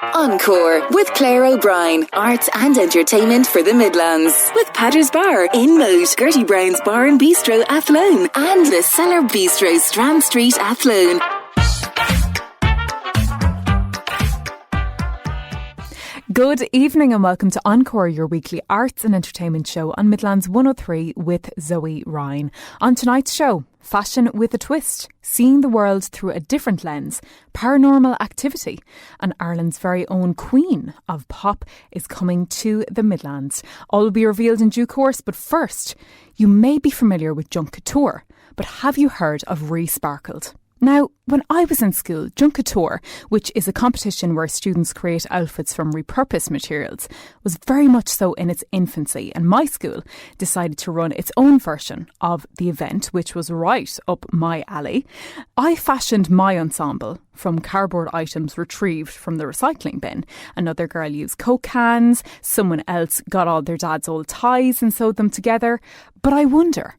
Encore with Claire O'Brien. Arts and entertainment for the Midlands. With Padder's Bar in Moat, Gertie Brown's Bar and Bistro Athlone, and the Cellar Bistro Strand Street Athlone. Good evening and welcome to Encore, your weekly arts and entertainment show on Midlands 103 with Zoe Ryan. On tonight's show, fashion with a twist, seeing the world through a different lens, paranormal activity, and Ireland's very own queen of pop is coming to the Midlands. All will be revealed in due course, but first, you may be familiar with Junk Couture, but have you heard of Resparkled? Now, when I was in school, Junk Couture, which is a competition where students create outfits from repurposed materials, was very much so in its infancy, and my school decided to run its own version of the event, which was right up my alley. I fashioned my ensemble from cardboard items retrieved from the recycling bin. Another girl used Coke cans, someone else got all their dad's old ties and sewed them together. But I wonder,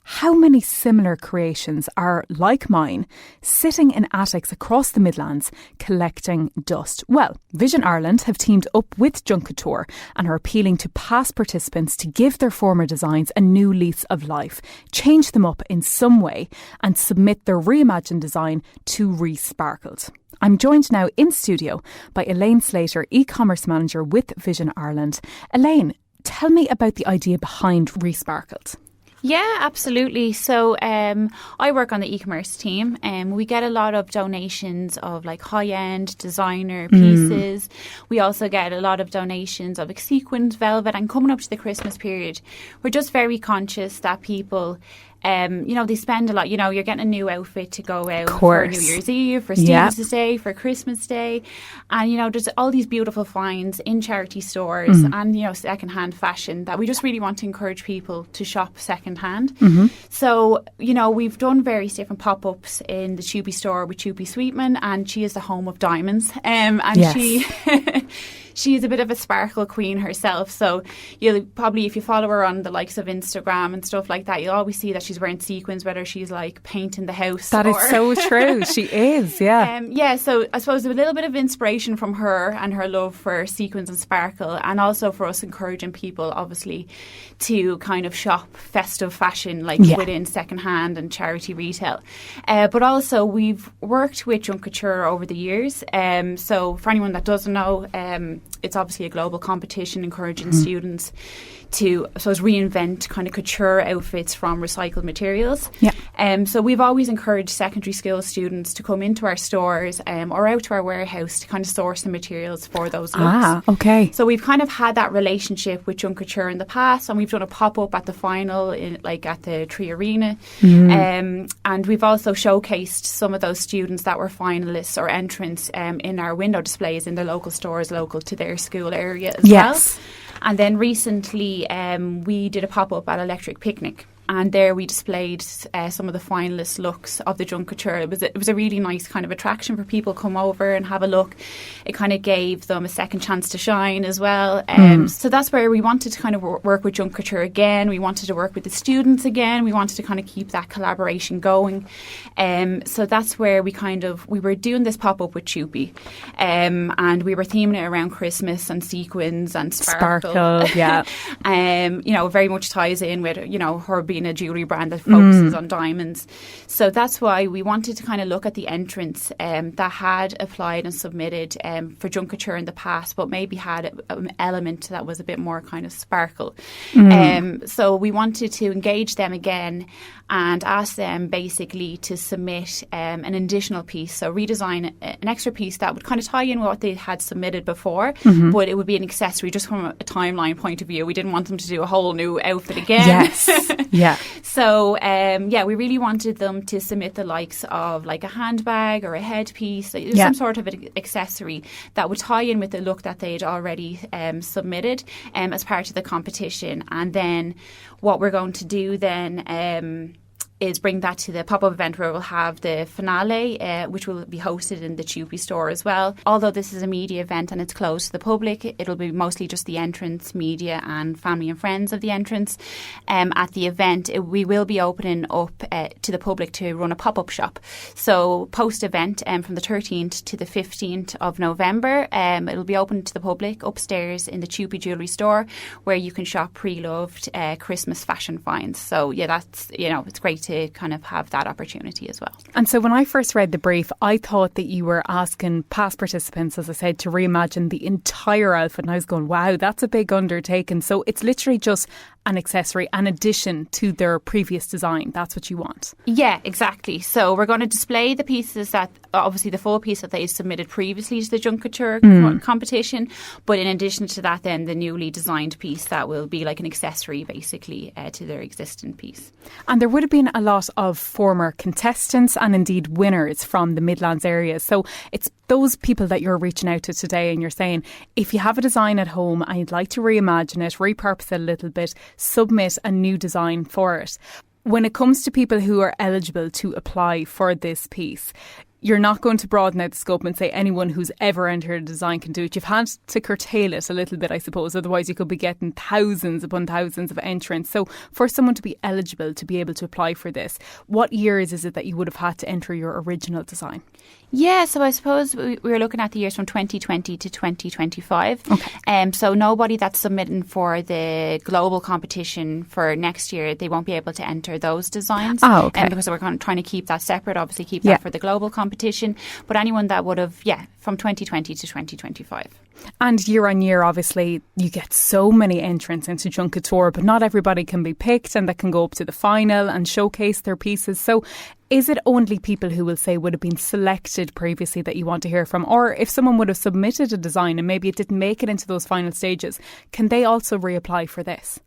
how many similar creations are like mine, sitting in attics across the Midlands, collecting dust? Well, Vision Ireland have teamed up with Junk Couture and are appealing to past participants to give their former designs a new lease of life, change them up in some way and submit their reimagined design to Resparkled. I'm joined now in studio by Elaine Slater, e-commerce manager with Vision Ireland. Elaine, tell me about the idea behind Resparkled. Yeah, absolutely. So I work on the e-commerce team and we get a lot of donations of like high-end designer pieces. We also get a lot of donations of sequins, velvet, and coming up to the Christmas period, we're just very conscious that people they spend a lot. You know, you're getting a new outfit to go out for New Year's Eve, for Stephen's Day, for Christmas Day. And, you know, there's all these beautiful finds in charity stores and, you know, secondhand fashion that we just really want to encourage people to shop secondhand. So, you know, we've done various different pop-ups in the Chubby store with Chubby Sweetman, and she is the home of diamonds. She is a bit of a sparkle queen herself. So you'll probably, if you follow her on the likes of Instagram and stuff like that, you'll always see that she's wearing sequins, whether she's like painting the house. That is so true. She is, yeah. So I suppose a little bit of inspiration from her and her love for sequins and sparkle, and also for us encouraging people, obviously, to kind of shop festive fashion within secondhand and charity retail. But also we've worked with Junk Couture over the years. So for anyone that doesn't know, it's obviously a global competition encouraging students to, I suppose, reinvent kind of couture outfits from recycled materials. So we've always encouraged secondary school students to come into our stores or out to our warehouse to kind of source the materials for those looks. Okay. So we've kind of had that relationship with Junk Couture in the past, and we've done a pop-up at the final at the Tree Arena. And we've also showcased some of those students that were finalists or entrants in our window displays in the local stores local to their school area as well. And then recently we did a pop-up at Electric Picnic. And there we displayed some of the finalist looks of the Junk Couture. It was a really nice kind of attraction for people to come over and have a look. It kind of gave them a second chance to shine as well. So that's where we wanted to kind of work with Junk Couture again. We wanted to work with the students again. We wanted to kind of keep that collaboration going. So that's where we were doing this pop-up with Choopy. And we were theming it around Christmas and sequins and sparkle. Yeah. You know, very much ties in with, you know, her being a jewellery brand that focuses on diamonds. So that's why we wanted to kind of look at the entrants that had applied and submitted for Junk Couture in the past, but maybe had an element that was a bit more kind of sparkle. So we wanted to engage them again and ask them basically to submit an additional piece, so redesign an extra piece that would kind of tie in with what they had submitted before, but it would be an accessory just from a timeline point of view. We didn't want them to do a whole new outfit again. Yes. Yeah. So, we really wanted them to submit the likes of like a handbag or a headpiece, some sort of an accessory that would tie in with the look that they'd already submitted as part of the competition. And then what we're going to do then is bring that to the pop-up event where we'll have the finale, which will be hosted in the Tupi store as well. Although this is a media event and it's closed to the public, it'll be mostly just the entrance, media and family and friends of the entrance. At the event, we will be opening up to the public to run a pop-up shop. So post-event, from the 13th to the 15th of November, it'll be open to the public upstairs in the Tupi jewellery store, where you can shop pre-loved Christmas fashion finds. So yeah, that's, it's great to kind of have that opportunity as well. And so when I first read the brief, I thought that you were asking past participants, as I said, to reimagine the entire outfit. And I was going, wow, that's a big undertaking. So it's literally just an accessory, an addition to their previous design. That's what you want. Yeah, exactly. So we're going to display the pieces that, obviously the full piece that they submitted previously to the Junk Couture competition. But in addition to that, then the newly designed piece that will be like an accessory basically to their existing piece. And there would have been a lot of former contestants and indeed winners from the Midlands area. So it's those people that you're reaching out to today, and you're saying, if you have a design at home and you'd like to reimagine it, repurpose it a little bit, submit a new design for it. When it comes to people who are eligible to apply for this piece, you're not going to broaden out the scope and say anyone who's ever entered a design can do it. You've had to curtail it a little bit, I suppose. Otherwise, you could be getting thousands upon thousands of entrants. So for someone to be eligible to be able to apply for this, what years is it that you would have had to enter your original design? Yeah, so I suppose we were looking at the years from 2020 to 2025. Okay. So nobody that's submitting for the global competition for next year, they won't be able to enter those designs. Oh, okay. Because we're trying to keep that separate, obviously keep that for the global competition. But anyone that would have, from 2020 to 2025. And year on year, obviously, you get so many entrants into Junk Couture, but not everybody can be picked and that can go up to the final and showcase their pieces. So is it only people who will say would have been selected previously that you want to hear from? Or if someone would have submitted a design and maybe it didn't make it into those final stages, can they also reapply for this?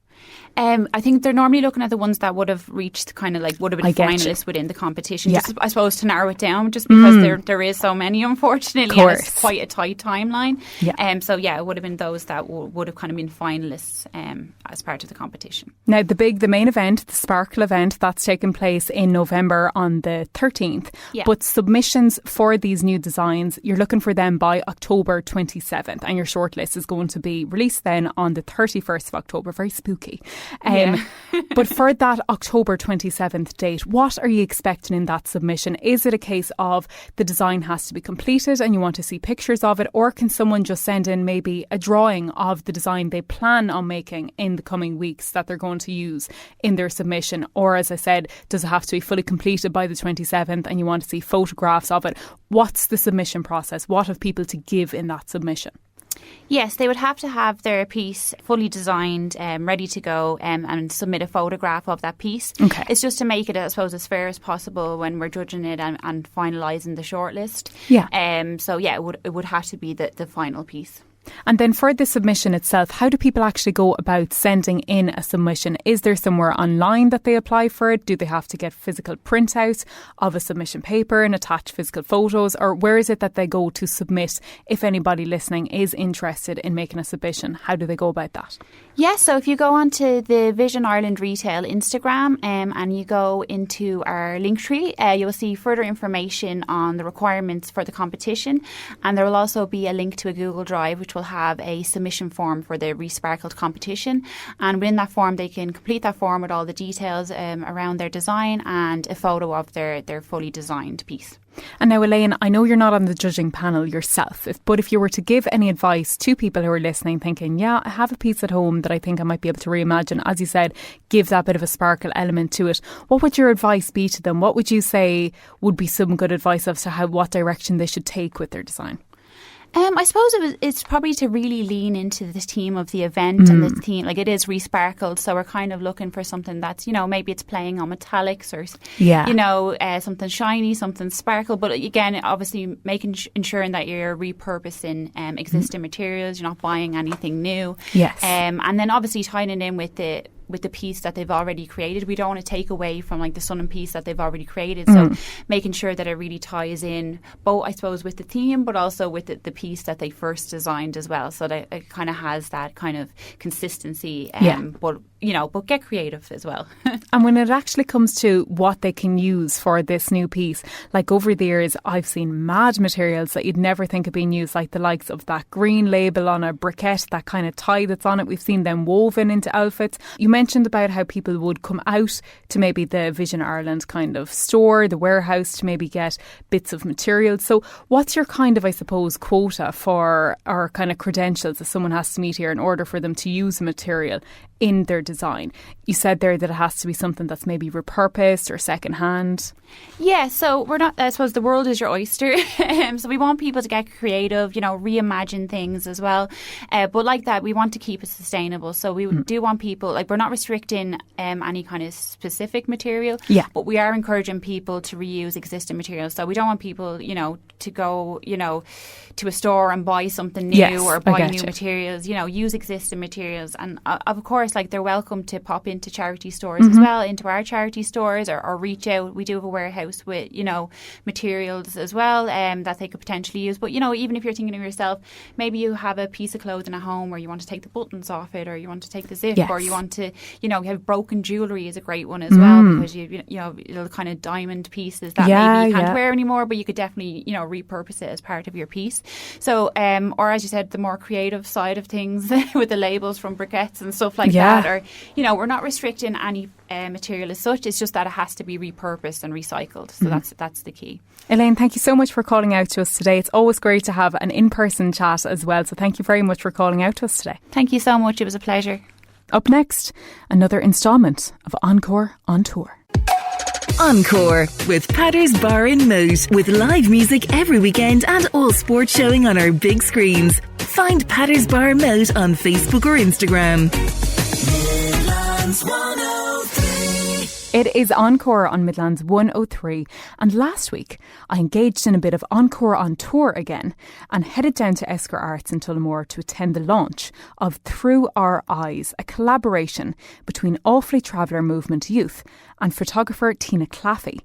I think they're normally looking at the ones that would have reached would have been finalists within the competition. Yeah. Just, I suppose, to narrow it down, just because there is so many, unfortunately, and it's quite a tight timeline. Yeah. So it would have been those that would have kind of been finalists as part of the competition. Now, the main event, the Sparkle event, that's taking place in November on the 13th. Yeah. But submissions for these new designs, you're looking for them by October 27th, and your shortlist is going to be released then on the 31st of October. Very spooky. But for that October 27th date, what are you expecting in that submission? Is it a case of the design has to be completed and you want to see pictures of it, or can someone just send in maybe a drawing of the design they plan on making in the coming weeks that they're going to use in their submission? Or, as I said, does it have to be fully completed by the 27th and you want to see photographs of it? What's the submission process? What have people to give in that submission? Yes, they would have to have their piece fully designed, ready to go, and submit a photograph of that piece. Okay. It's just to make it, I suppose, as fair as possible when we're judging it and finalising the shortlist. Yeah. It would have to be the final piece. And then for the submission itself, how do people actually go about sending in a submission? Is there somewhere online that they apply for it? Do they have to get physical printouts of a submission paper and attach physical photos? Or where is it that they go to submit if anybody listening is interested in making a submission? How do they go about that? Yes, so if you go onto the Vision Ireland Retail Instagram and you go into our link tree, you'll see further information on the requirements for the competition, and there will also be a link to a Google Drive which will have a submission form for the Resparkled competition, and within that form they can complete that form with all the details around their design and a photo of their fully designed piece. And now, Elaine, I know you're not on the judging panel yourself, but if you were to give any advice to people who are listening thinking, yeah, I have a piece at home that I think I might be able to reimagine, as you said, give that bit of a sparkle element to it, what would your advice be to them? What would you say would be some good advice as to what direction they should take with their design? I suppose it's probably to really lean into the theme of the event and the theme, like it is resparkled, so we're kind of looking for something that's, maybe it's playing on metallics or, something shiny, something sparkle, but again, obviously ensuring that you're repurposing existing materials, you're not buying anything new. Yes. And then obviously tying it in with the with the piece that they've already created. We don't want to take away from like the stunning piece that they've already created. So making sure that it really ties in both, I suppose, with the theme, but also with the piece that they first designed as well. So that it kind of has that kind of consistency. But but get creative as well. And when it actually comes to what they can use for this new piece, like over the years, I've seen mad materials that you'd never think of being used, like the likes of that green label on a briquette, that kind of tie that's on it. We've seen them woven into outfits. You mentioned about how people would come out to maybe the Vision Ireland kind of store, the warehouse, to maybe get bits of material. So what's your kind of, I suppose, quota for, or kind of credentials that someone has to meet here in order for them to use a material in their design? You said there that it has to be something that's maybe repurposed or secondhand. Yeah, so we're not, I suppose the world is your oyster. So we want people to get creative, reimagine things as well. But like that, we want to keep it sustainable. So we do want people, like, we're not restricting any kind of specific material, but we are encouraging people to reuse existing materials. So we don't want people, to go, to a store and buy something new or buy new materials, use existing materials. And of course, like, they're welcome to pop into charity stores as well, into our charity stores, or reach out. We do have a warehouse with, materials as well that they could potentially use. But, even if you're thinking of yourself, maybe you have a piece of clothing at home where you want to take the buttons off it, or you want to take the zip, or you want to, have broken jewellery is a great one as well, because you little kind of diamond pieces that maybe you can't wear anymore, but you could definitely, repurpose it as part of your piece. So, or as you said, the more creative side of things with the labels from briquettes and stuff like that, or, we're not restricting any material as such. It's just that it has to be repurposed and recycled. So that's the key. Elaine, thank you so much for calling out to us today. It's always great to have an in-person chat as well. So thank you very much for calling out to us today. Thank you so much. It was a pleasure. Up next, another instalment of Encore on Tour. Encore with Patters Bar in Moat, with live music every weekend and all sports showing on our big screens. Find Patters Bar Moat on Facebook or Instagram. Midlands 103. It is Encore on Midlands 103, and last week I engaged in a bit of Encore on Tour again and headed down to Esker Arts in Tullamore to attend the launch of Through Our Eyes, a collaboration between Awfully Traveller Movement Youth and photographer Tina Claffey.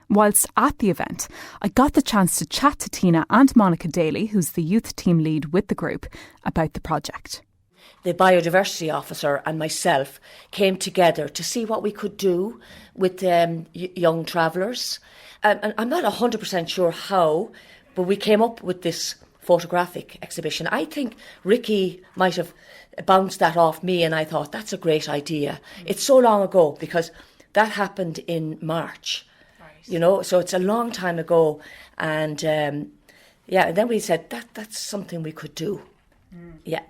Whilst at the event, I got the chance to chat to Tina and Monica Daly, who's the youth team lead with the group, about the project. The biodiversity officer and myself came together to see what we could do with young travellers. And I'm not 100% sure how, but we came up with this photographic exhibition. I think Ricky might have bounced that off me, and I thought, that's a great idea. It's so long ago, because that happened in March, so it's a long time ago. And and then we said, that's something we could do. Yeah.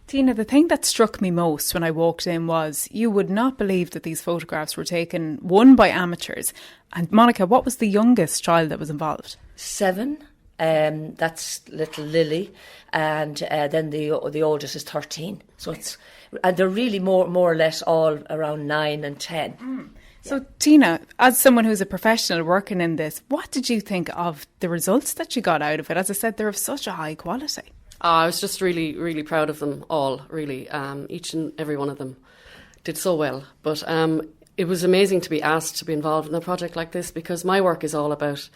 Tina, the thing that struck me most when I walked in was you would not believe that these photographs were taken, one, by amateurs. And Monica, what was the youngest child that was involved? 7. That's little Lily. And then the oldest is 13. So and they're really more or less all around 9 and 10. So, Tina, as someone who's a professional working in this, what did you think of the results that you got out of it? As I said, they're of such a high quality. I was just really, really proud of them all, really. Each and every one of them did so well. But it was amazing to be asked to be involved in a project like this, because my work is all about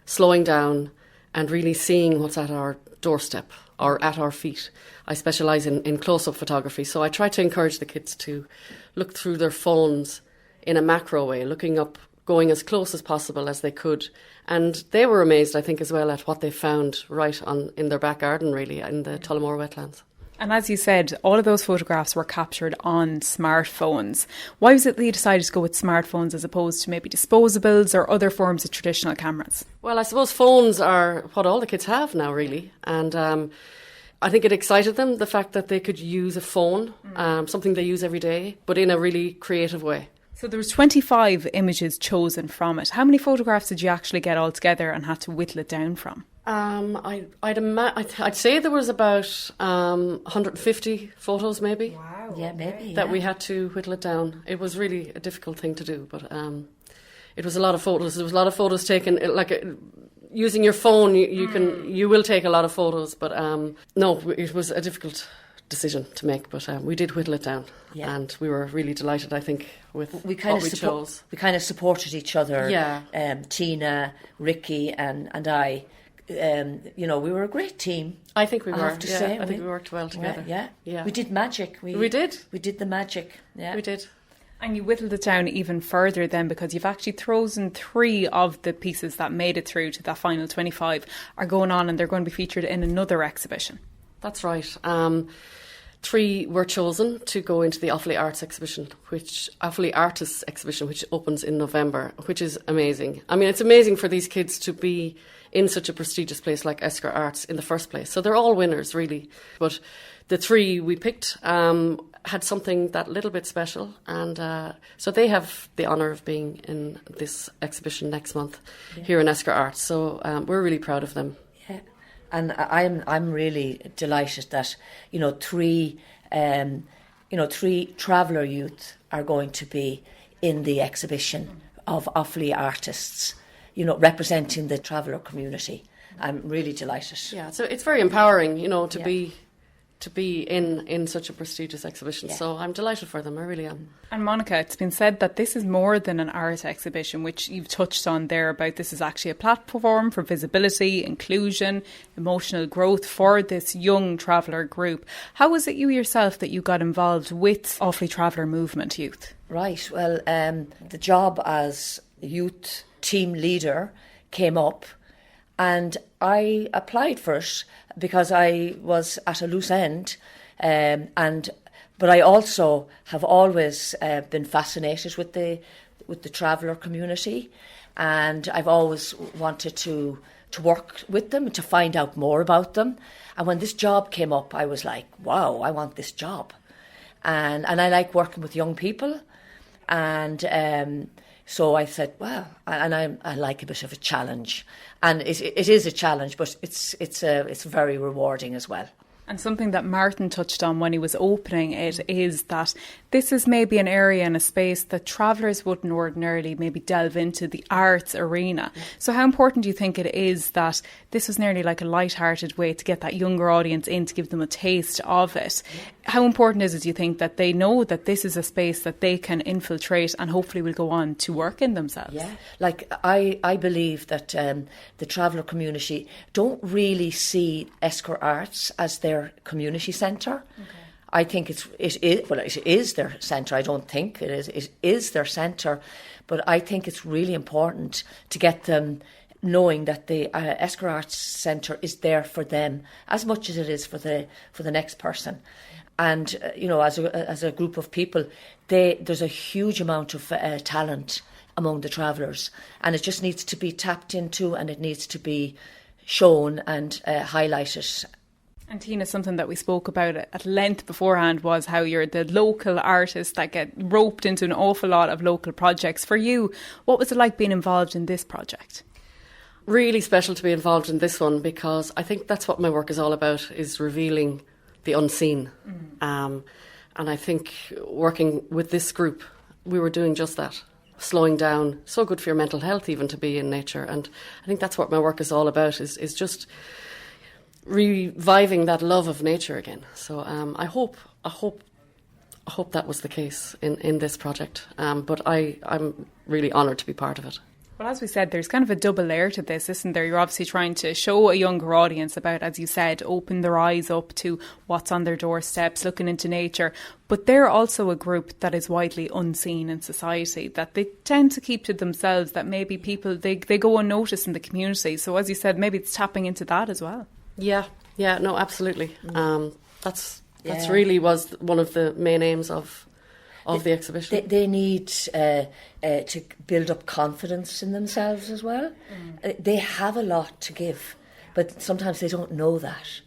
slowing down and really seeing what's at our doorstep or at our feet. I specialise in close-up photography, so I try to encourage the kids to look through their phones in a macro way, looking up, going as close as possible as they could. And they were amazed, I think, as well, at what they found right in their back garden, really, in the Tullamore wetlands. And as you said, all of those photographs were captured on smartphones. Why was it that you decided to go with smartphones as opposed to maybe disposables or other forms of traditional cameras? Well, I suppose phones are what all the kids have now, really. And I think it excited them, the fact that they could use a phone, something they use every day, but in a really creative way. So there was 25 images chosen from it. How many photographs did you actually get all together and had to whittle it down from? I'd say there was about 150 photos, maybe. Wow. Yeah, maybe. That we had to whittle it down. It was really a difficult thing to do, but it was a lot of photos. There was a lot of photos taken, using your phone. You will take a lot of photos, but no, it was a difficult decision to make, but we did whittle it down, and we were really delighted, I think, with what we chose. We kind of supported each other. Yeah. Tina, Ricky, and I. We were a great team. I think we were. I have to say, I think we worked well together. Yeah. We did magic. We did. We did the magic. Yeah, we did. And you whittled it down even further then, because you've actually chosen 3 of the pieces that made it through to that final 25 are going on, and they're going to be featured in another exhibition. That's right. 3 were chosen to go into the Offaly Artists exhibition, which opens in November, which is amazing. I mean, it's amazing for these kids to be in such a prestigious place like Esker Arts in the first place. So they're all winners, really. But the 3 we picked had something that little bit special, and so they have the honour of being in this exhibition next month here in Esker Arts. So we're really proud of them. Yeah, and I'm really delighted that 3 traveller youth are going to be in the exhibition of Offaly artists, representing the traveller community. I'm really delighted. Yeah, so it's very empowering, to be in such a prestigious exhibition. Yeah. So I'm delighted for them, I really am. And Monica, it's been said that this is more than an art exhibition, which you've touched on there about this is actually a platform for visibility, inclusion, emotional growth for this young traveller group. How was it you yourself that you got involved with Offaly Traveller Movement Youth? Right, well, the job as youth team leader came up, and I applied for it because I was at a loose end, but I also have always been fascinated with the traveller community, and I've always wanted to work with them, to find out more about them. And when this job came up, I was like, wow, I want this job, and I like working with young people, and so I said, well, and I like a bit of a challenge, and it is a challenge, but it's very rewarding as well. And something that Martin touched on when he was opening it is that this is maybe an area and a space that travellers wouldn't ordinarily maybe delve into, the arts arena. So how important do you think it is that this was nearly like a light-hearted way to get that younger audience in, to give them a taste of it? How important is it, do you think, that they know that this is a space that they can infiltrate and hopefully will go on to work in themselves? Yeah, like I believe that the traveller community don't really see Esker Arts as their community centre. Okay. I think it is their centre. I don't think it is their centre, but I think it's really important to get them knowing that the Esker Arts Centre is there for them as much as it is for the next person. And as a group of people, there's a huge amount of talent among the travellers, and it just needs to be tapped into, and it needs to be shown and highlighted. And Tina, something that we spoke about at length beforehand was how you're the local artist that get roped into an awful lot of local projects. For you, what was it like being involved in this project? Really special to be involved in this one, because I think that's what my work is all about, is revealing the unseen. And I think working with this group, we were doing just that. Slowing down, so good for your mental health even to be in nature. And I think that's what my work is all about, is just reviving that love of nature again. So I hope that was the case in this project. But I'm really honoured to be part of it. Well, as we said, there's kind of a double layer to this, isn't there? You're obviously trying to show a younger audience about, as you said, open their eyes up to what's on their doorsteps, looking into nature. But they're also a group that is widely unseen in society, that they tend to keep to themselves, that maybe people, they go unnoticed in the community. So as you said, maybe it's tapping into that as well. Yeah, no, absolutely. That's really was one of the main aims of the exhibition. They need to build up confidence in themselves as well. They have a lot to give, but sometimes they don't know that.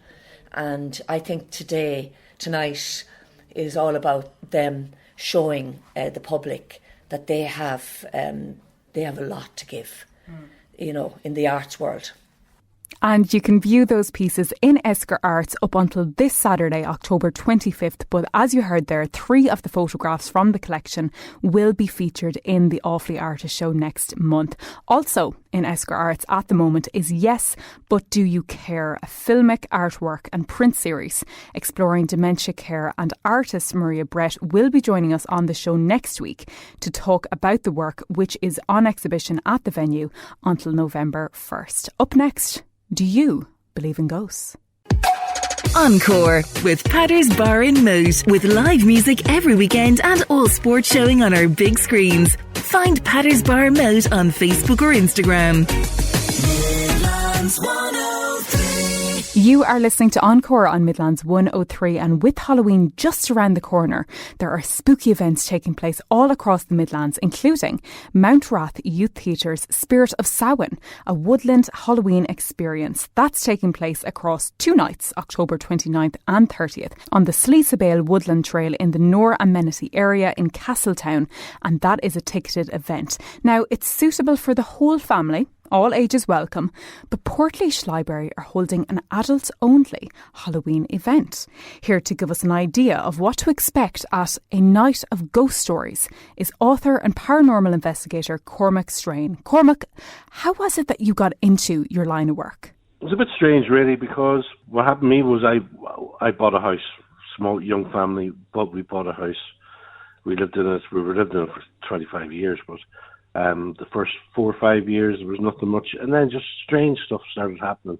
And I think tonight is all about them showing the public that they have a lot to give, in the arts world. And you can view those pieces in Esker Arts up until this Saturday, October 25th. But as you heard there, 3 of the photographs from the collection will be featured in the Offaly Artist Show next month. Also, in Esquire Arts at the moment is Yes, But Do You Care? A filmic artwork and print series exploring dementia care, and artist Maria Brett will be joining us on the show next week to talk about the work, which is on exhibition at the venue until November 1st. Up next, do you believe in ghosts? Encore with Patter's Bar in Moat, with live music every weekend and all sport showing on our big screens. Find Patter's Bar Moat on Facebook or Instagram. You are listening to Encore on Midlands 103, and with Halloween just around the corner, there are spooky events taking place all across the Midlands, including Mount Rath Youth Theatre's Spirit of Samhain, a woodland Halloween experience. That's taking place across 2 nights, October 29th and 30th, on the Sleesabale Woodland Trail in the Nor Amenity area in Castletown, and that is a ticketed event. Now, it's suitable for the whole family, all ages welcome, but Portlaoise Library are holding an adult-only Halloween event. Here to give us an idea of what to expect at a night of ghost stories is author and paranormal investigator Cormac Strain. Cormac, how was it that you got into your line of work? It was a bit strange, really, because what happened to me was I bought a house, small young family, but we bought a house. We lived in it for 25 years, but the first 4 or 5 years there was nothing much, and then just strange stuff started happening.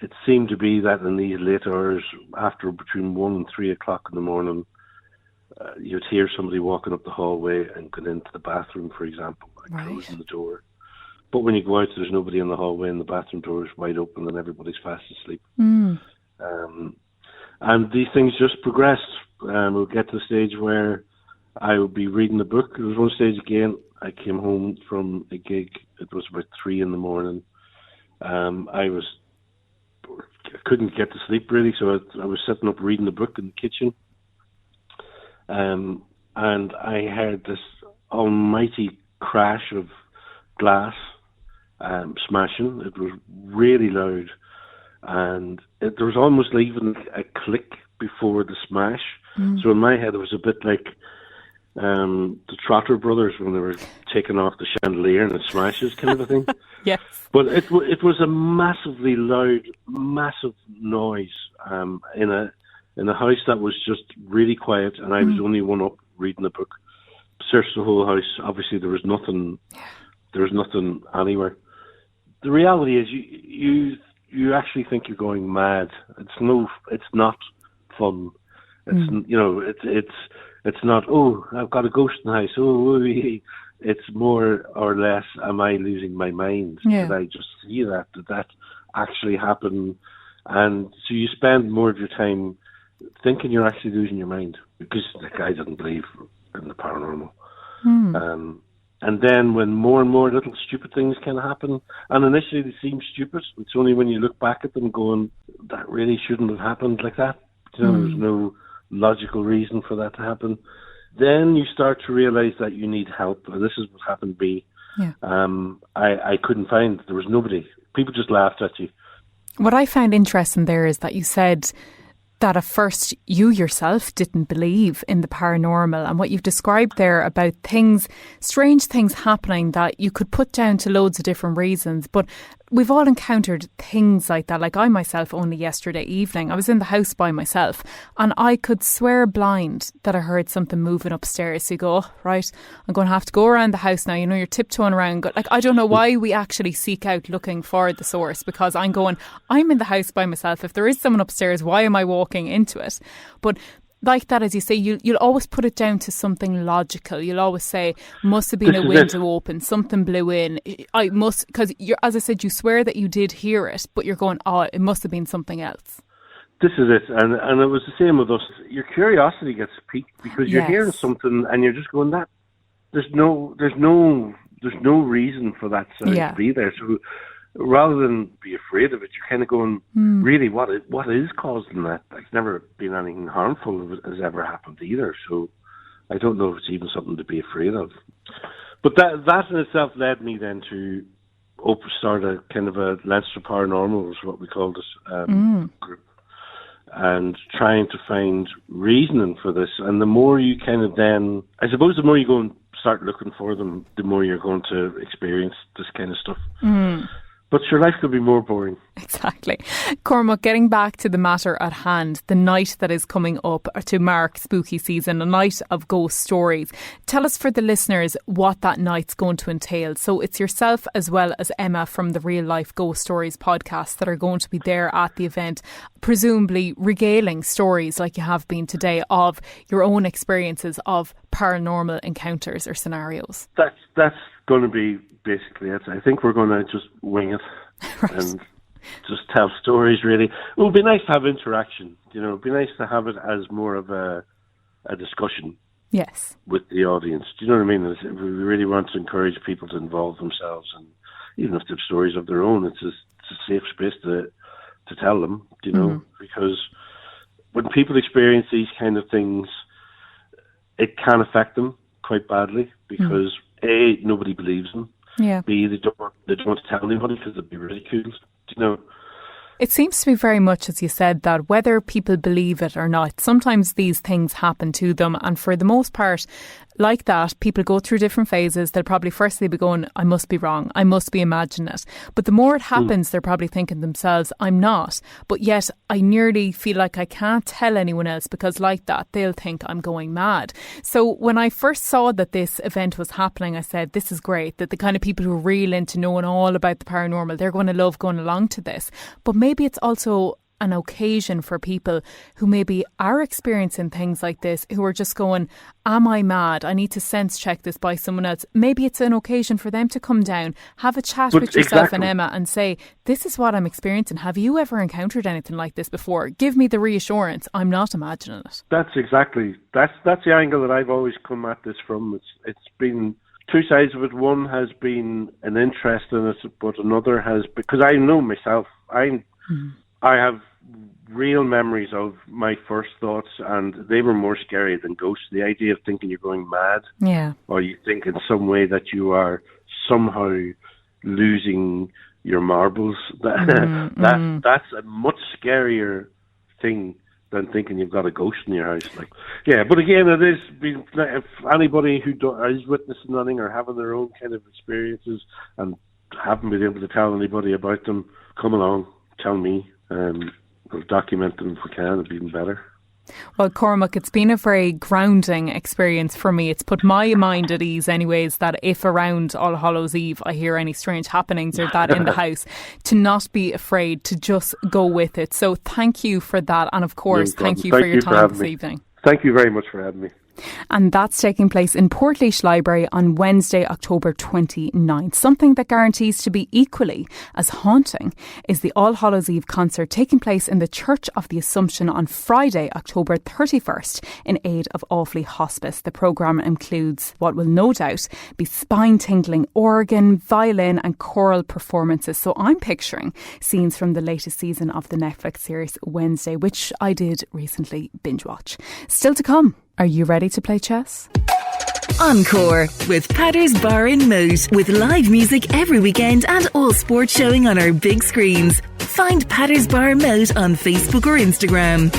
It seemed to be that in these late hours, after between 1 and 3 o'clock in the morning, you'd hear somebody walking up the hallway and going into the bathroom, for example, and closing the door. But when you go out, there's nobody in the hallway, and the bathroom door is wide open, and everybody's fast asleep. And these things just progressed. We'll get to the stage where I would be reading a book. There was one stage again. I came home from a gig. It was about 3 in the morning. I couldn't get to sleep really, so I was sitting up reading a book in the kitchen. And I heard this almighty crash of glass smashing. It was really loud, and there was almost even a click before the smash. So in my head, it was a bit like the Trotter brothers when they were taking off the chandelier and it smashes, kind of a thing. Yes. But it was a massively loud, massive noise in a house that was just really quiet, and I was only one up reading a book. Searched the whole house. Obviously, there was nothing. There was nothing anywhere. The reality is, you actually think you're going mad. It's not fun. It's not, oh, I've got a ghost in the house. Oh, it's more or less, am I losing my mind? Did I just see that? Did that actually happen? And so you spend more of your time thinking you're actually losing your mind, because the guy doesn't believe in the paranormal. And then when more and more little stupid things can happen, and initially they seem stupid, it's only when you look back at them going, that really shouldn't have happened like that. There's no logical reason for that to happen. Then you start to realize that you need help. And this is what happened to me. I couldn't find, there was nobody. People just laughed at you. What I found interesting there is that you said that at first you yourself didn't believe in the paranormal, and what you've described there about things, strange things happening that you could put down to loads of different reasons, but we've all encountered things like that. Like I myself, only yesterday evening, I was in the house by myself and I could swear blind that I heard something moving upstairs. So you go, oh, right, I'm going to have to go around the house now. You know, you're tiptoeing around. Like, I don't know why we actually seek out looking for the source, because I'm in the house by myself. If there is someone upstairs, why am I walking into it? But like that, as you say, you'll always put it down to something logical. You'll always say, must have been a window open, something blew in. I must, because as I said, you swear that you did hear it, but you're going, oh, it must have been something else. This is it, and it was the same with us. Your curiosity gets piqued because you're hearing something, and you're just going, that there's no reason for that sound to be there. So rather than be afraid of it, you're kind of going, really, what is causing that? There's never been anything harmful that has ever happened either, so I don't know if it's even something to be afraid of. But that in itself led me then to start a kind of a Leinster Paranormal, is what we called this group, and trying to find reasoning for this. And the more you kind of then, I suppose the more you go and start looking for them, the more you're going to experience this kind of stuff. But your life could be more boring. Exactly. Cormac, getting back to the matter at hand, the night that is coming up to mark spooky season, a night of ghost stories. Tell us for the listeners what that night's going to entail. So it's yourself as well as Emma from the Real Life Ghost Stories podcast that are going to be there at the event, presumably regaling stories like you have been today of your own experiences of paranormal encounters or scenarios. That's going to be basically it. I think we're going to just wing it and just tell stories, really. It would be nice to have interaction, it would be nice to have it as more of a discussion with the audience. Do you know what I mean? We really want to encourage people to involve themselves, and even if they have stories of their own, it's a safe space to tell them, because when people experience these kind of things, it can affect them quite badly because A, nobody believes them. Yeah. B, they don't want to tell anybody because they'd be ridiculed. It seems to be very much, as you said, that whether people believe it or not, sometimes these things happen to them. And for the most part, like that, people go through different phases. They'll probably firstly be going, I must be wrong. I must be imagining it. But the more it happens, they're probably thinking themselves, I'm not. But yet I nearly feel like I can't tell anyone else because like that, they'll think I'm going mad. So when I first saw that this event was happening, I said, this is great, that the kind of people who are real into knowing all about the paranormal, they're going to love going along to this. But maybe it's also an occasion for people who maybe are experiencing things like this, who are just going, am I mad? I need to sense check this by someone else. Maybe it's an occasion for them to come down, have a chat with yourself and Emma and say, this is what I'm experiencing. Have you ever encountered anything like this before? Give me the reassurance. I'm not imagining it. That's the angle that I've always come at this from. It's been two sides of it. One has been an interest in it, but another has, because I know myself, I have real memories of my first thoughts, and they were more scary than ghosts. The idea of thinking you're going mad, or you think in some way that you are somehow losing your marbles, that's a much scarier thing than thinking you've got a ghost in your house. But again, it is, if anybody who is witnessing anything or having their own kind of experiences and haven't been able to tell anybody about them, come along, tell me. We'll document them if we can. It'd be even better. Well, Cormac, it's been a very grounding experience for me. It's put my mind at ease anyways, that if around All Hallows Eve I hear any strange happenings or that in the house, to not be afraid, to just go with it. So thank you for that. And of course, thank you for your time this evening. Thank you very much for having me. And that's taking place in Portlaoise Library on Wednesday, October 29th. Something that guarantees to be equally as haunting is the All Hallows Eve concert taking place in the Church of the Assumption on Friday, October 31st in aid of Awfully Hospice. The programme includes what will no doubt be spine-tingling organ, violin and choral performances. So I'm picturing scenes from the latest season of the Netflix series Wednesday, which I did recently binge watch. Still to come. Are you ready to play chess? Encore with Patter's Bar in Moat, with live music every weekend and all sports showing on our big screens. Find Patter's Bar Moat on Facebook or Instagram.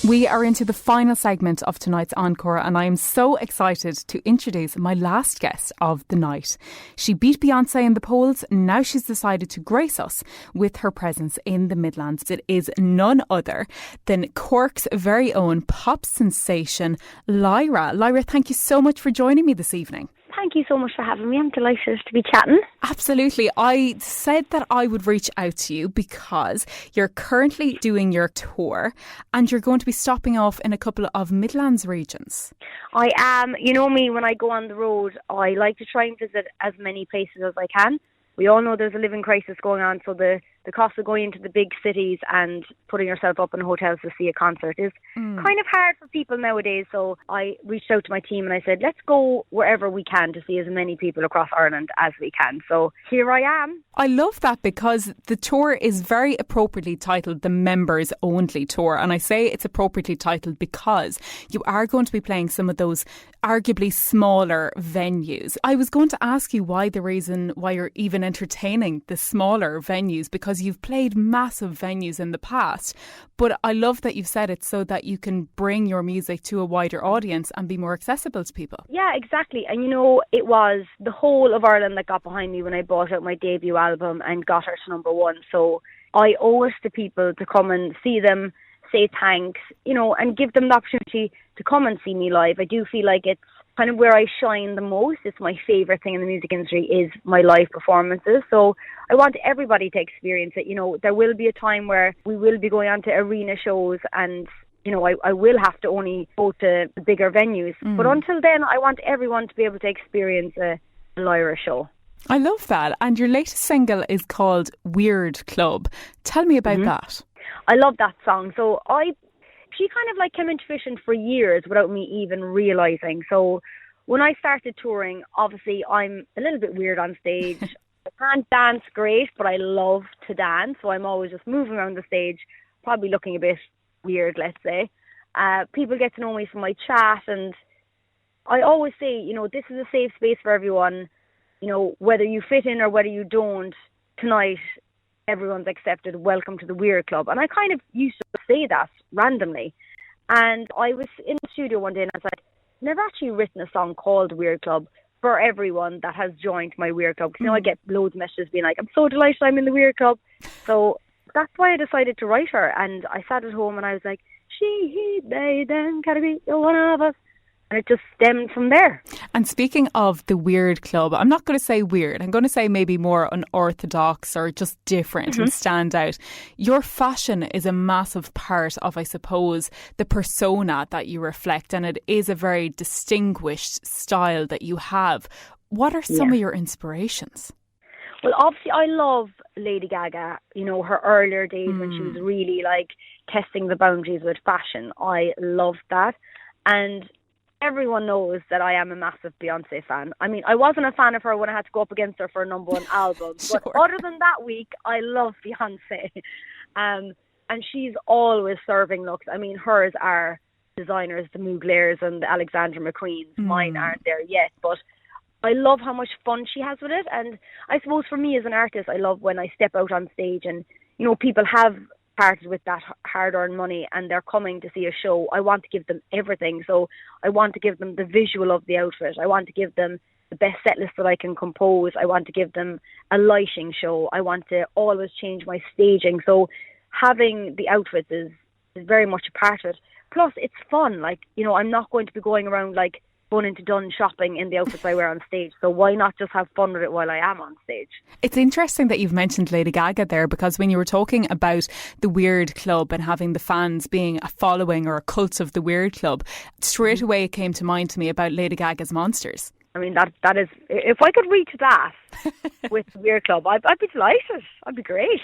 We are into the final segment of tonight's Encore, and I am so excited to introduce my last guest of the night. She beat Beyonce in the polls. Now she's decided to grace us with her presence in the Midlands. It is none other than Cork's very own pop sensation, Lyra. Lyra, thank you so much for joining me this evening. Thank you so much for having me. I'm delighted to be chatting. Absolutely. I said that I would reach out to you because you're currently doing your tour and you're going to be stopping off in a couple of Midlands regions. I am. You know me, when I go on the road, I like to try and visit as many places as I can. We all know there's a living crisis going on, so the cost of going into the big cities and putting yourself up in hotels to see a concert is kind of hard for people nowadays. So I reached out to my team and I said, let's go wherever we can to see as many people across Ireland as we can. So here I am. I love that because the tour is very appropriately titled the Members Only Tour. And I say it's appropriately titled because you are going to be playing some of those arguably smaller venues. I was going to ask you why the reason why you're even entertaining the smaller venues, because because you've played massive venues in the past. But I love that you've said it so that you can bring your music to a wider audience and be more accessible to people. Yeah, exactly. And it was the whole of Ireland that got behind me when I brought out my debut album and got her to #1. So I owe it to people to come and see them, say thanks, and give them the opportunity to come and see me live. I do feel like it's kind of where I shine the most. It's my favourite thing in the music industry is my live performances. So I want everybody to experience it. There will be a time where we will be going on to arena shows and, I will have to only go to the bigger venues. But until then, I want everyone to be able to experience a Lyra show. I love that. And your latest single is called Weird Club. Tell me about that. I love that song. So she kind of came into fruition for years without me even realising. So when I started touring, obviously I'm a little bit weird on stage. I can't dance great, but I love to dance. So I'm always just moving around the stage, probably looking a bit weird, let's say. People get to know me from my chat, and I always say, this is a safe space for everyone. Whether you fit in or whether you don't, tonight everyone's accepted. Welcome to the Weird Club. And I kind of used to say that randomly. And I was in the studio one day and I was like, I've never actually written a song called Weird Club for everyone that has joined my Weird Club. Because I get loads of messages being like, I'm so delighted I'm in the Weird Club. So that's why I decided to write her. And I sat at home and I was like, she, he, they, them, gotta be one of us. And it just stemmed from there. And speaking of the Weird Club, I'm not going to say weird. I'm going to say maybe more unorthodox or just different and stand out. Your fashion is a massive part of, I suppose, the persona that you reflect. And it is a very distinguished style that you have. What are some of your inspirations? Well, obviously, I love Lady Gaga, her earlier days when she was really testing the boundaries with fashion. I loved that. And everyone knows that I am a massive Beyonce fan. I mean, I wasn't a fan of her when I had to go up against her for a #1 album. Sure. But other than that week, I love Beyonce. And she's always serving looks. I mean, hers are designers, the Muglairs and the Alexandra McQueens. Mine aren't there yet. But I love how much fun she has with it. And I suppose for me as an artist, I love when I step out on stage and, people have parted with that hard-earned money and they're coming to see a show. I want to give them everything. So I want to give them the visual of the outfit. I want to give them the best set list that I can compose. I want to give them a lighting show. I want to always change my staging. So having the outfits is very much a part of it. Plus, it's fun. I'm not going to be going around going into Dunn shopping in the outfits I wear on stage. So why not just have fun with it while I am on stage? It's interesting that you've mentioned Lady Gaga there, because when you were talking about the Weird Club and having the fans being a following or a cult of the Weird Club, straight away it came to mind to me about Lady Gaga's Monsters. I mean, that is, if I could reach that with the Weird Club, I'd be delighted. I'd be great.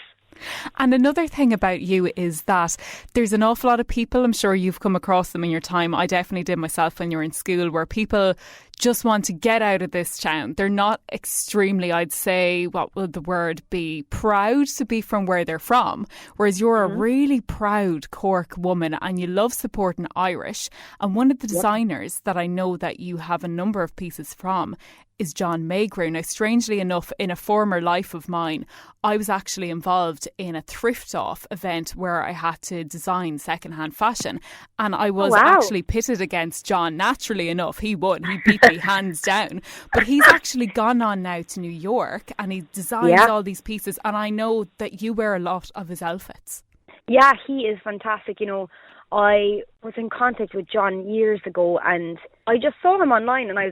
And another thing about you is that there's an awful lot of people, I'm sure you've come across them in your time, I definitely did myself when you were in school, where people just want to get out of this town. They're not extremely, I'd say, what would the word be, proud to be from where they're from. Whereas you're a really proud Cork woman and you love supporting Irish. And one of the designers that I know that you have a number of pieces from is John Maygraw. Now, strangely enough, in a former life of mine, I was actually involved in a thrift-off event where I had to design second-hand fashion. And I was actually pitted against John. Naturally enough, he won. He beat me hands down. But he's actually gone on now to New York and he designs all these pieces. And I know that you wear a lot of his outfits. Yeah, he is fantastic. I was in contact with John years ago and I just saw him online and I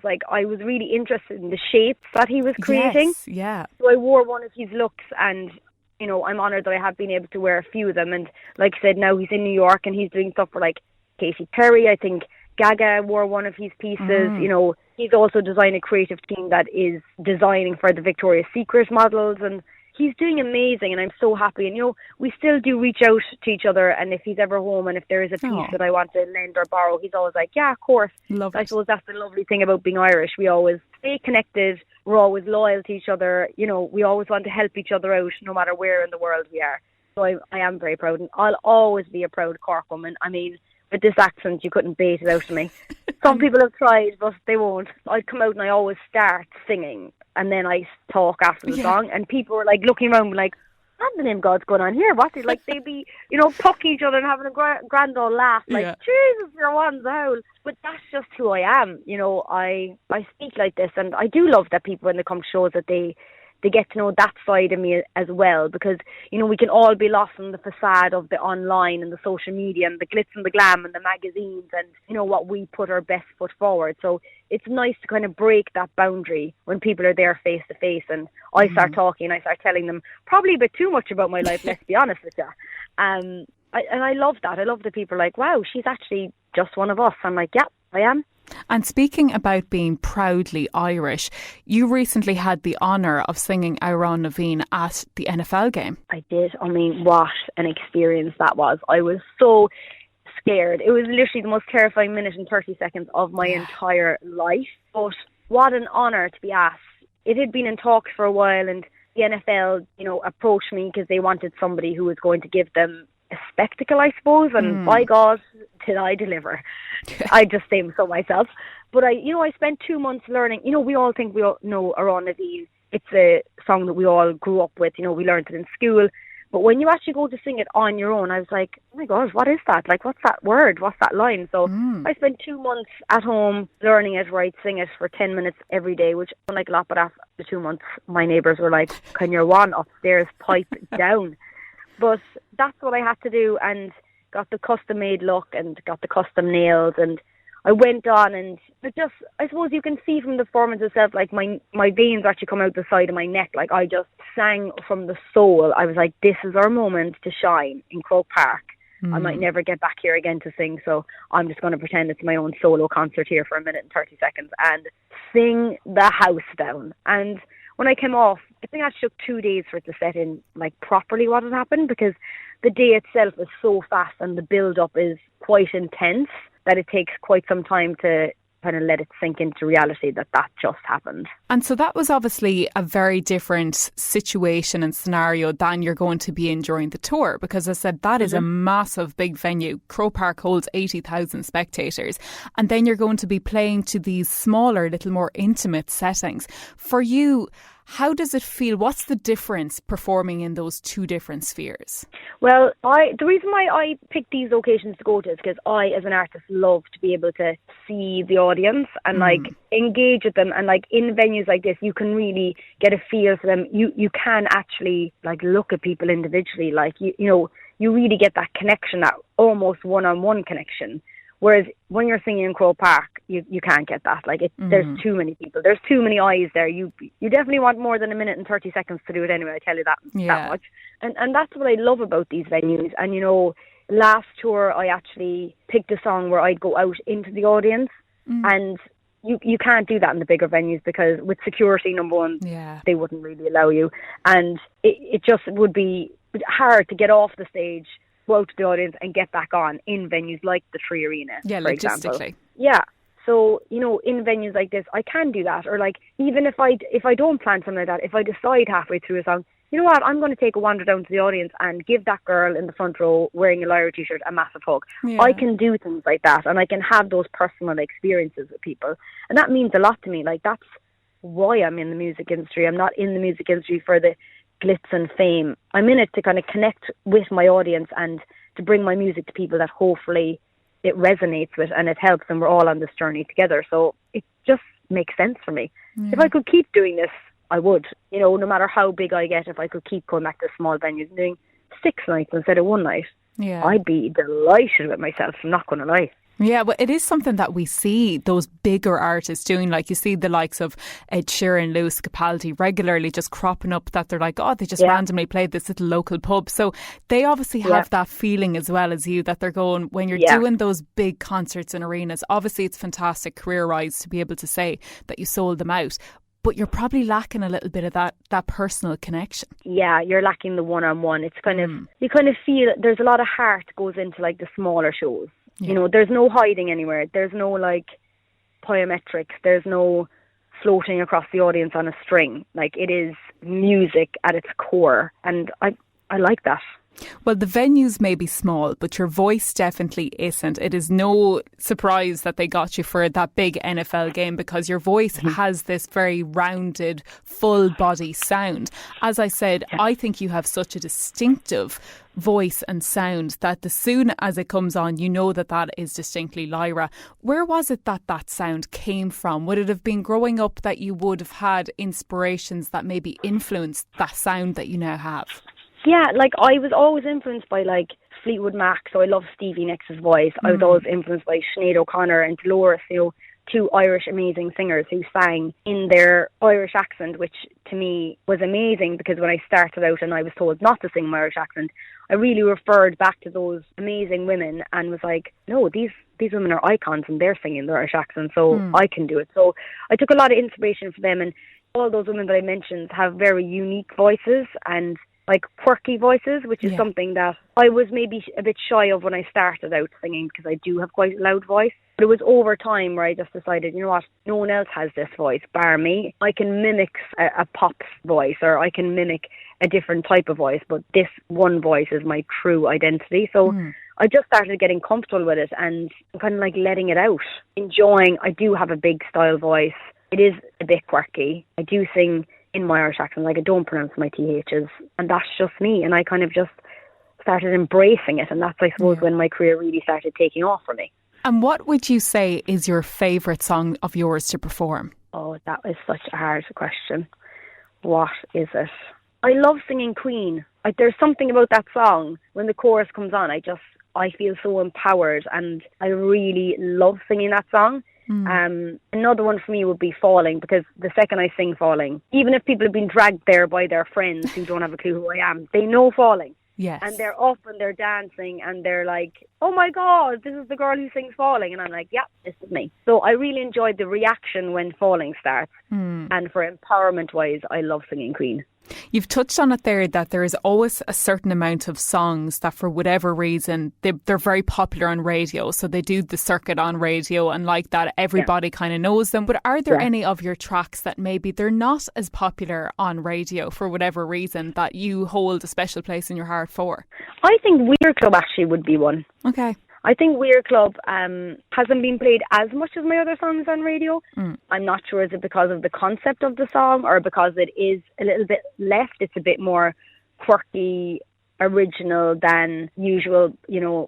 was really interested in the shapes that he was creating. Yes, yeah. So I wore one of his looks and, I'm honoured that I have been able to wear a few of them. And like I said, now he's in New York and he's doing stuff for Katy Perry. I think Gaga wore one of his pieces. He's also designed a creative team that is designing for the Victoria's Secret models and he's doing amazing and I'm so happy. And, we still do reach out to each other and if he's ever home and if there is a piece that I want to lend or borrow, he's always like, yeah, of course. Love it. I suppose that's the lovely thing about being Irish. We always stay connected. We're always loyal to each other. We always want to help each other out no matter where in the world we are. So I am very proud and I'll always be a proud Cork woman. I mean, with this accent, you couldn't bait it out of me. Some people have tried, but they won't. I'd come out and I always start singing and then I talk after the song and people were looking around like, the name God's going on here? What's it like? They'd be, pucking each other and having a grand old laugh. Like, Jesus, you're one the howl. But that's just who I am. I speak like this, and I do love that people, when they come to shows, that they get to know that side of me as well, because, we can all be lost in the facade of the online and the social media and the glitz and the glam and the magazines and, what we put our best foot forward. So it's nice to kind of break that boundary when people are there face to face, and I start talking, I start telling them probably a bit too much about my life, let's be honest with you. And I love that. I love that people are like, wow, she's actually just one of us. I'm like, yeah, I am. And speaking about being proudly Irish, you recently had the honour of singing Aaron Naveen at the NFL game. I did. I mean, what an experience that was. I was so scared. It was literally the most terrifying minute and 30 seconds of my entire life. But what an honour to be asked. It had been in talks for a while, and the NFL, approached me because they wanted somebody who was going to give them a spectacle, I suppose, and by God, did I deliver. I just say so myself. But I spent 2 months learning. We all think we all know Aaron Naveen. It's a song that we all grew up with. We learned it in school. But when you actually go to sing it on your own, I was like, oh my God, what is that? Like, what's that word? What's that line? So I spent 2 months at home learning it, where I'd sing it for 10 minutes every day, which wasn't like a lot. But after 2 months, my neighbours were like, can your one upstairs pipe down? But that's what I had to do, and got the custom-made look and got the custom nails, and I went on, and I suppose you can see from the performance itself, like my veins actually come out the side of my neck. Like, I just sang from the soul. I was like, this is our moment to shine in Croke Park. I might never get back here again to sing, so I'm just going to pretend it's my own solo concert here for 1 minute and 30 seconds and sing the house down. And when I came off, I think it took 2 days for it to set in, like, properly what had happened, because the day itself is so fast and the build-up is quite intense that it takes quite some time to kind of let it sink into reality that just happened. And so that was obviously a very different situation and scenario than you're going to be in during the tour, because as I said, that is a massive big venue. Croke Park holds 80,000 spectators, and then you're going to be playing to these smaller, little more intimate settings. For you, how does it feel? What's the difference performing in those two different spheres? Well, the reason why I picked these locations to go to is because I, as an artist, love to be able to see the audience and like engage with them. And like in venues like this, you can really get a feel for them. You can actually like look at people individually. Like you really get that connection, that almost one-on-one connection. Whereas when you're singing in Croke Park, you can't get that. Like there's too many people. There's too many eyes there. You definitely want more than 1 minute and 30 seconds to do it anyway. I tell you that much. And that's what I love about these venues. And last tour I actually picked a song where I'd go out into the audience, and you can't do that in the bigger venues because with security, number one, they wouldn't really allow you, and it just would be hard to get off the stage, go out to the audience and get back on in venues like the Tree Arena, for example. Yeah. So, in venues like this, I can do that. Or like, even if I don't plan something like that, if I decide halfway through a song, you know what, I'm going to take a wander down to the audience and give that girl in the front row wearing a Lyra t-shirt a massive hug. Yeah. I can do things like that, and I can have those personal experiences with people. And that means a lot to me. Like, that's why I'm in the music industry. I'm not in the music industry for the glitz and fame. I'm in it to kind of connect with my audience and to bring my music to people that hopefully it resonates with and it helps, and we're all on this journey together. So it just makes sense for me. If I could keep doing this, I would. No matter how big I get, if I could keep going back to small venues and doing 6 nights instead of 1 night, I'd be delighted with myself. I'm not going to lie. Yeah, well, it is something that we see those bigger artists doing. Like, you see the likes of Ed Sheeran, Lewis Capaldi regularly just cropping up that they're like, they just randomly played this little local pub. So they obviously have that feeling as well as you, that they're going, when you're doing those big concerts in arenas, obviously it's fantastic career-wise to be able to say that you sold them out. But you're probably lacking a little bit of that personal connection. Yeah, you're lacking the one-on-one. It's kind of, you kind of feel there's a lot of heart goes into like the smaller shows. Yeah. There's no hiding anywhere. There's no like plyometrics. There's no floating across the audience on a string. Like, it is music at its core. And I like that. Well, the venues may be small, but your voice definitely isn't. It is no surprise that they got you for that big NFL game because your voice has this very rounded, full body sound. As I said, I think you have such a distinctive voice and sound that as soon as it comes on, you know that is distinctly Lyra. Where was it that sound came from? Would it have been growing up that you would have had inspirations that maybe influenced that sound that you now have? Yeah, like I was always influenced by like Fleetwood Mac, so I love Stevie Nicks' voice. I was always influenced by Sinead O'Connor and Dolores, two Irish amazing singers who sang in their Irish accent, which to me was amazing because when I started out and I was told not to sing my Irish accent, I really referred back to those amazing women and was like, no, these women are icons and they're singing their Irish accent, so I can do it. So I took a lot of inspiration from them, and all those women that I mentioned have very unique voices and like quirky voices, which is something that I was maybe a bit shy of when I started out singing because I do have quite a loud voice. But it was over time where I just decided, you know what, no one else has this voice bar me. I can mimic a pop voice or I can mimic a different type of voice, but this one voice is my true identity. So I just started getting comfortable with it and kind of like letting it out, enjoying. I do have a big style voice. It is a bit quirky. I do sing in my Irish accent, like I don't pronounce my THs, and that's just me, and I kind of just started embracing it, and that's, I suppose, when my career really started taking off for me. And what would you say is your favourite song of yours to perform? Oh, that is such a hard question. What is it? I love singing Queen. Like, there's something about that song, when the chorus comes on, I feel so empowered, and I really love singing that song. Another one for me would be Falling, because the second I sing Falling, even if people have been dragged there by their friends who don't have a clue who I am, they know Falling. Yes. And they're up and they're dancing and they're like, oh my God, this is the girl who sings Falling. And I'm like, yeah, this is me. So I really enjoyed the reaction when Falling starts. And for empowerment wise, I love singing Queen. You've touched on it there that there is always a certain amount of songs that for whatever reason they're very popular on radio, so they do the circuit on radio and like that everybody kind of knows them. But are there any of your tracks that maybe they're not as popular on radio for whatever reason that you hold a special place in your heart for? I think Weird Club actually would be one. Okay. I think Weird Club hasn't been played as much as my other songs on radio. I'm not sure, is it because of the concept of the song or because it is a little bit left? It's a bit more quirky, original than usual,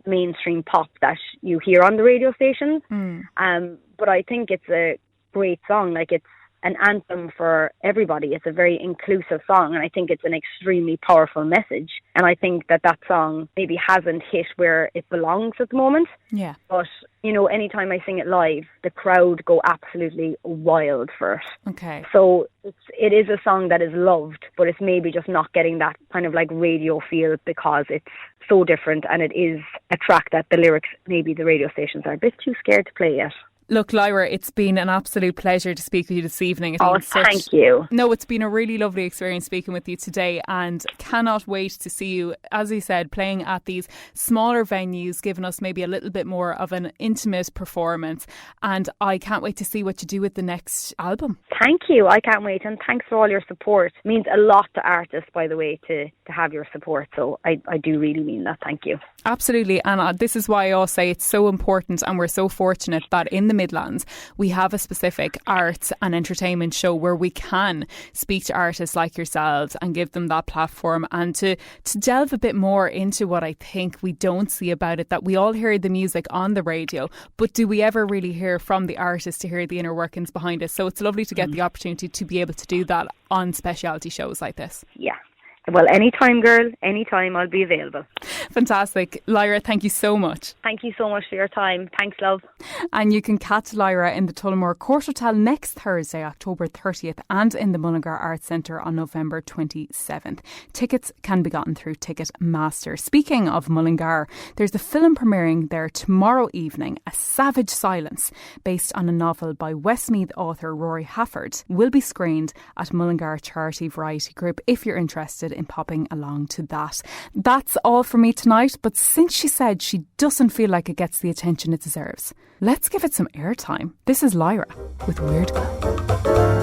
mainstream pop that you hear on the radio stations. But I think it's a great song. Like, it's an anthem for everybody. It's a very inclusive song, and I think it's an extremely powerful message. And I think that song maybe hasn't hit where it belongs at the moment. Yeah. But, anytime I sing it live, the crowd go absolutely wild for it. Okay. So it is a song that is loved, but it's maybe just not getting that kind of like radio feel because it's so different, and it is a track that the lyrics, maybe the radio stations are a bit too scared to play yet. Look, Lyra, it's been an absolute pleasure to speak with you this evening. Thank you. No, it's been a really lovely experience speaking with you today, and cannot wait to see you, as you said, playing at these smaller venues, giving us maybe a little bit more of an intimate performance. And I can't wait to see what you do with the next album. Thank you. I can't wait. And thanks for all your support. It means a lot to artists, by the way, to have your support. So I do really mean that. Thank you. Absolutely. And this is why I always say it's so important, and we're so fortunate that in the Midlands we have a specific arts and entertainment show where we can speak to artists like yourselves and give them that platform, and to delve a bit more into what I think we don't see about it, that we all hear the music on the radio, but do we ever really hear from the artist to hear the inner workings behind it? So it's lovely to get the opportunity to be able to do that on specialty shows like this. Yeah. Well, anytime, girl, anytime, I'll be available. Fantastic. Lyra, thank you so much. Thank you so much for your time. Thanks, love. And you can catch Lyra in the Tullamore Court Hotel next Thursday, October 30th, and in the Mullingar Arts Centre on November 27th. Tickets can be gotten through Ticketmaster. Speaking of Mullingar, there's a film premiering there tomorrow evening, A Savage Silence, based on a novel by Westmeath author Rory Hafford, will be screened at Mullingar Charity Variety Group if you're interested in popping along to that. That's all for me tonight, but since she said she doesn't feel like it gets the attention it deserves, let's give it some airtime. This is Lyra with Weird Club.